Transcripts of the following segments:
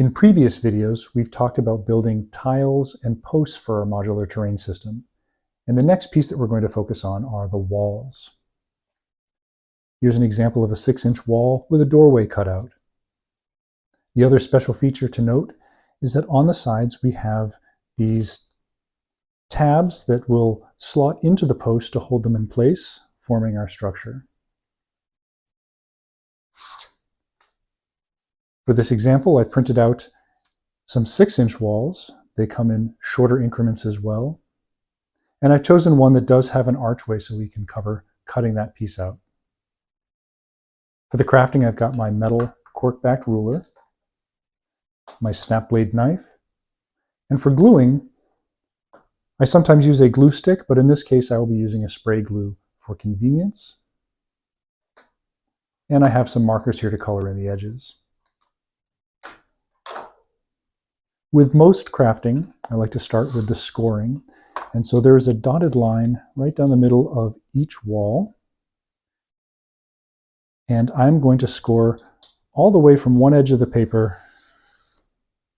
In previous videos, we've talked about building tiles and posts for our modular terrain system. And the next piece that we're going to focus on are the walls. Here's an example of a 6-inch wall with a doorway cut out. The other special feature to note is that on the sides we have these tabs that will slot into the post to hold them in place, forming our structure. For this example, I printed out some 6-inch walls. They come in shorter increments as well. And I've chosen one that does have an archway so we can cover cutting that piece out. For the crafting, I've got my metal cork-backed ruler, my snap blade knife, and for gluing, I sometimes use a glue stick, but in this case I will be using a spray glue for convenience. And I have some markers here to color in the edges. With most crafting, I like to start with the scoring. And so there is a dotted line right down the middle of each wall. And I'm going to score all the way from one edge of the paper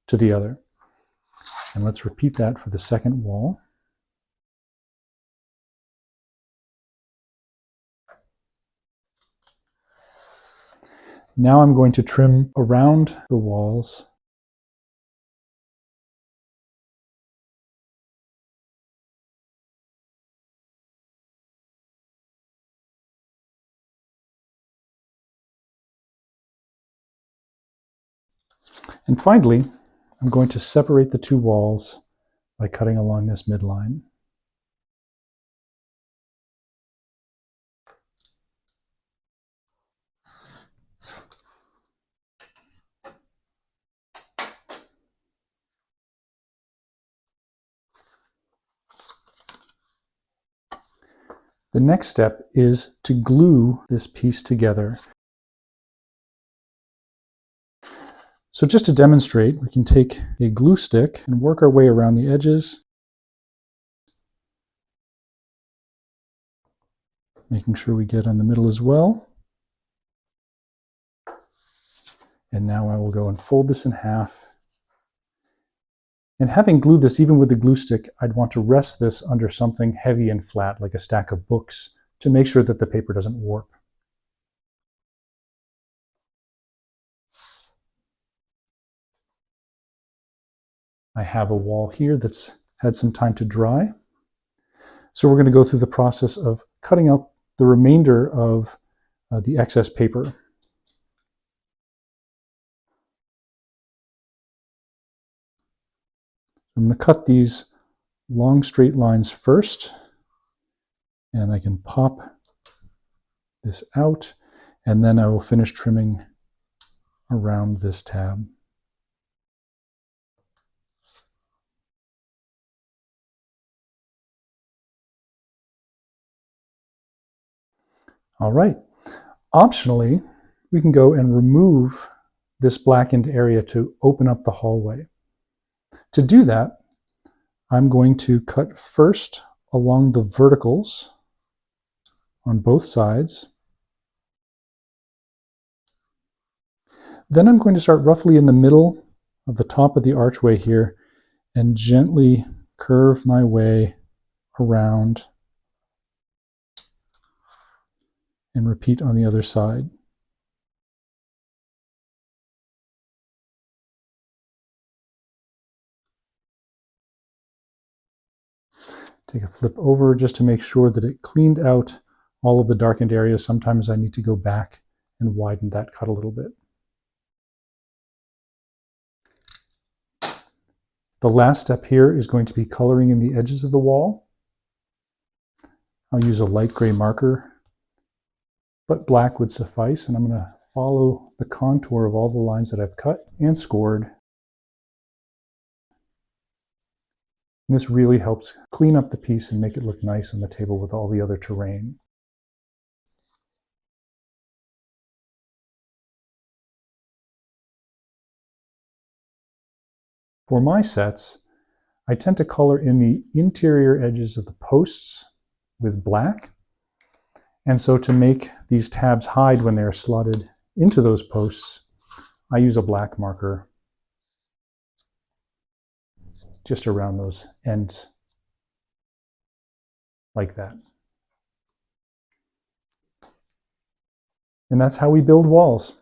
to the other. And let's repeat that for the second wall. Now I'm going to trim around the walls . And finally, I'm going to separate the two walls by cutting along this midline. The next step is to glue this piece together. So just to demonstrate, we can take a glue stick and work our way around the edges, making sure we get on the middle as well. And now I will go and fold this in half. And having glued this, even with the glue stick, I'd want to rest this under something heavy and flat, like a stack of books, to make sure that the paper doesn't warp. I have a wall here that's had some time to dry. So we're going to go through the process of cutting out the remainder of the excess paper. I'm going to cut these long straight lines first, and I can pop this out, and then I will finish trimming around this tab. All right. Optionally, we can go and remove this blackened area to open up the hallway. To do that, I'm going to cut first along the verticals on both sides. Then I'm going to start roughly in the middle of the top of the archway here and gently curve my way around and repeat on the other side. Take a flip over just to make sure that it cleaned out all of the darkened areas. Sometimes I need to go back and widen that cut a little bit. The last step here is going to be coloring in the edges of the wall. I'll use a light gray marker, but black would suffice, and I'm going to follow the contour of all the lines that I've cut and scored. And this really helps clean up the piece and make it look nice on the table with all the other terrain. For my sets, I tend to color in the interior edges of the posts with black. And so to make these tabs hide when they're slotted into those posts, I use a black marker. just around those ends, like that. And that's how we build walls.